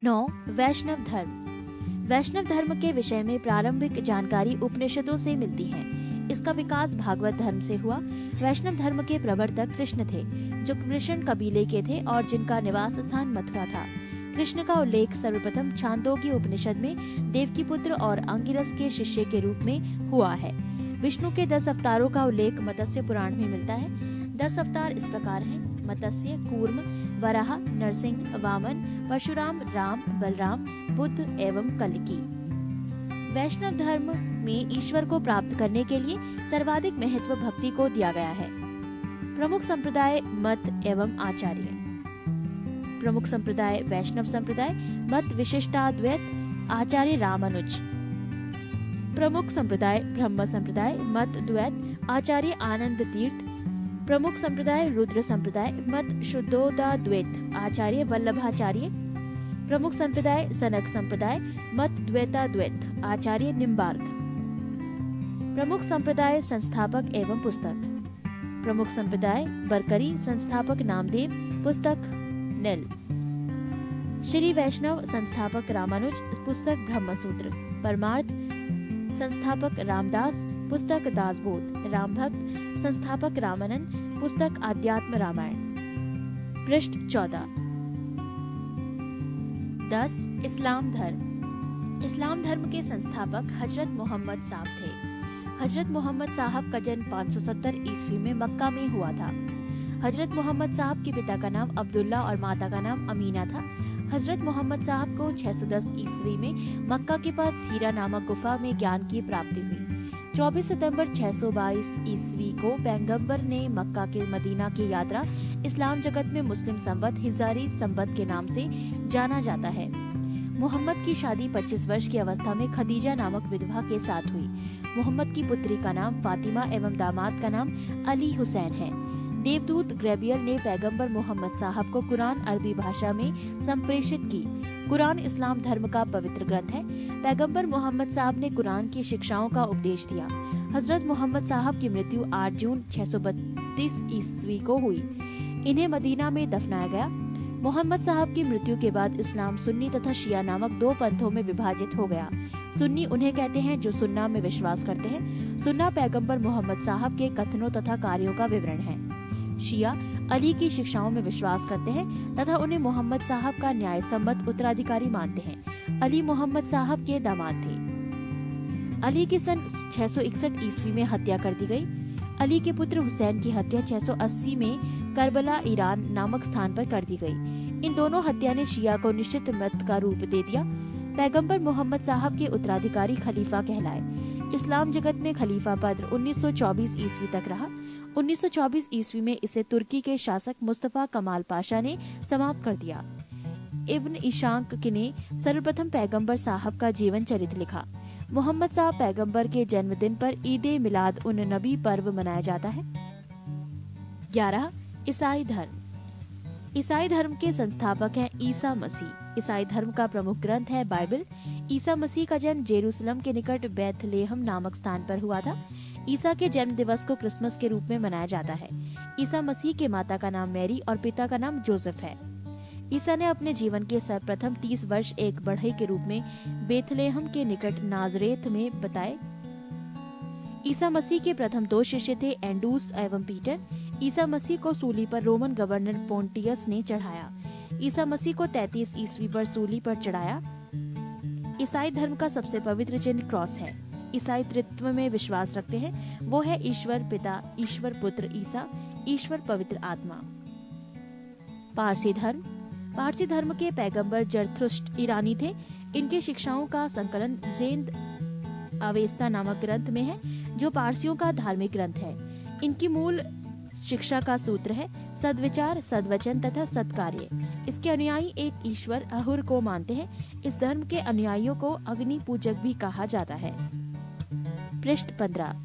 9. वैष्णव धर्म। वैष्णव धर्म के विषय में प्रारंभिक जानकारी उपनिषदों से मिलती है। इसका विकास भागवत धर्म से हुआ। वैष्णव धर्म के प्रवर्तक कृष्ण थे, जो कृष्ण कबीले के थे और जिनका निवास स्थान मथुरा था। कृष्ण का उल्लेख सर्वप्रथम छांदोग्य उपनिषद में देवकी पुत्र और अंगिरस के शिष्य के रूप में हुआ है। विष्णु के 10 अवतारों का उल्लेख मत्स्य पुराण में मिलता है। 10 अवतार इस प्रकार हैं: मत्स्य, कूर्म, वराह, नरसिंह, वामन, परशुराम, राम, बलराम, बुद्ध एवं कल्की। वैष्णव धर्म में ईश्वर को प्राप्त करने के लिए सर्वाधिक महत्व भक्ति को दिया गया है। प्रमुख संप्रदाय, मत एवं आचार्य। प्रमुख संप्रदाय वैष्णव संप्रदाय, मत विशिष्टाद्वैत, आचार्य रामानुज। प्रमुख संप्रदाय ब्रह्म संप्रदाय, मत द्वैत, आचार्य आनंद तीर्थ। प्रमुख संप्रदाय रुद्र संप्रदाय, मत शुद्धोदाद्वैत, आचार्य वल्लभाचार्य। प्रमुख संप्रदाय सनक संप्रदाय, मत द्वैताद्वैत, आचार्य निम्बार्क। प्रमुख संप्रदाय संस्थापक एवं पुस्तक। प्रमुख संप्रदाय बरकरी, संस्थापक नामदेव, पुस्तक नेल। श्री वैष्णव संस्थापक रामानुज, पुस्तक ब्रह्मसूत्र। परमार्थ संस्थापक रामदास, पुस्तक दासबोध। राम भक्त संस्थापक रामानंद, पुस्तक आध्यात्म रामायण। पृष्ठ 14। 10. इस्लाम धर्म। इस्लाम धर्म के संस्थापक हजरत मोहम्मद साहब थे। हजरत मोहम्मद साहब का जन्म 570 ईस्वी में मक्का में हुआ था। हजरत मोहम्मद साहब के पिता का नाम अब्दुल्ला और माता का नाम अमीना था। हजरत मोहम्मद साहब को 610 ईस्वी में मक्का के पास हीरा नामक गुफा में ज्ञान की प्राप्ति हुई। 24 सितंबर 622 ईस्वी को पैगंबर ने मक्का के मदीना की यात्रा इस्लाम जगत में मुस्लिम संवत हिजारी संवत के नाम से जाना जाता है। मोहम्मद की शादी 25 वर्ष की अवस्था में खदीजा नामक विधवा के साथ हुई। मोहम्मद की पुत्री का नाम फातिमा एवं दामाद का नाम अली हुसैन है। देवदूत ग्रेबियल ने पैगंबर मोहम्मद साहब को कुरान अरबी भाषा में संप्रेषित की। कुरान इस्लाम धर्म का पवित्र ग्रंथ है। पैगंबर मोहम्मद साहब ने कुरान की शिक्षाओं का उपदेश दिया। हजरत मोहम्मद साहब की मृत्यु 8 जून 632 ईस्वी को हुई। इन्हें मदीना में दफनाया गया। मोहम्मद साहब की मृत्यु के बाद इस्लाम सुन्नी तथा शिया नामक 2 पंथों में विभाजित हो गया। सुन्नी उन्हें कहते हैं जो सुन्ना में विश्वास करते हैं। सुन्ना पैगंबर मोहम्मद साहब के कथनों तथा कार्यों का विवरण है। शिया अली की शिक्षाओं में विश्वास करते हैं तथा उन्हें मोहम्मद साहब का न्याय सम्मत उत्तराधिकारी मानते हैं। अली मोहम्मद साहब के दामाद थे। अली की सन 661 ईस्वी में हत्या कर दी गई। अली के पुत्र हुसैन की हत्या 680 में करबला ईरान नामक स्थान पर कर दी गई। इन दोनों हत्या ने शिया को निश्चित मत का रूप दे दिया। पैगंबर मोहम्मद साहब के उत्तराधिकारी खलीफा कहलाए। इस्लाम जगत में खलीफा पद 1924 ईस्वी तक रहा। 1924 ईस्वी में इसे तुर्की के शासक मुस्तफा कमाल पाशा ने समाप्त कर दिया। इब्न इशाक ने सर्वप्रथम पैगंबर साहब का जीवन चरित्र लिखा। मोहम्मद साहब पैगंबर के जन्मदिन पर ईद मिलाद उन नबी पर्व मनाया जाता है। 11. ईसाई धर्म। ईसाई धर्म के संस्थापक हैं ईसा मसीह। ईसाई धर्म का प्रमुख ग्रंथ है बाइबल। ईसा मसीह का जन्म जेरूसलम के निकट बैथलेहम नामक स्थान पर हुआ था। ईसा के जन्म दिवस को क्रिसमस के रूप में मनाया जाता है। ईसा मसीह के माता का नाम मैरी और पिता का नाम जोसेफ है। ईसा ने अपने जीवन के सर्वप्रथम 30 वर्ष एक बढ़ई के रूप में बेथलेहम के निकट नाजरेथ में बताए। ईसा मसीह के प्रथम 2 शिष्य थे एंडूस एवं पीटर। ईसा मसीह को सूली पर रोमन गवर्नर पोंटियस ने चढ़ाया। ईसा मसीह को 33 ईस्वी पर सूली पर चढ़ाया। ईसाई धर्म का सबसे पवित्र चिन्ह क्रॉस है। ईसाई त्रित्व में विश्वास रखते हैं। वो है ईश्वर पिता, ईश्वर पुत्र ईसा, ईश्वर पवित्र आत्मा। पारसी धर्म। पारसी धर्म के पैगंबर जरथुष्ट्र ईरानी थे। इनके शिक्षाओं का संकलन जेंद अवेस्ता नामक ग्रंथ में है, जो पारसियों का धार्मिक ग्रंथ है। इनकी मूल शिक्षा का सूत्र है सद्विचार, सद्वचन तथा सत्कार्य। इसके अनुयायी एक ईश्वर अहुर को मानते हैं। इस धर्म के अनुयायियों को अग्नि पूजक भी कहा जाता है। पृष्ठ 15।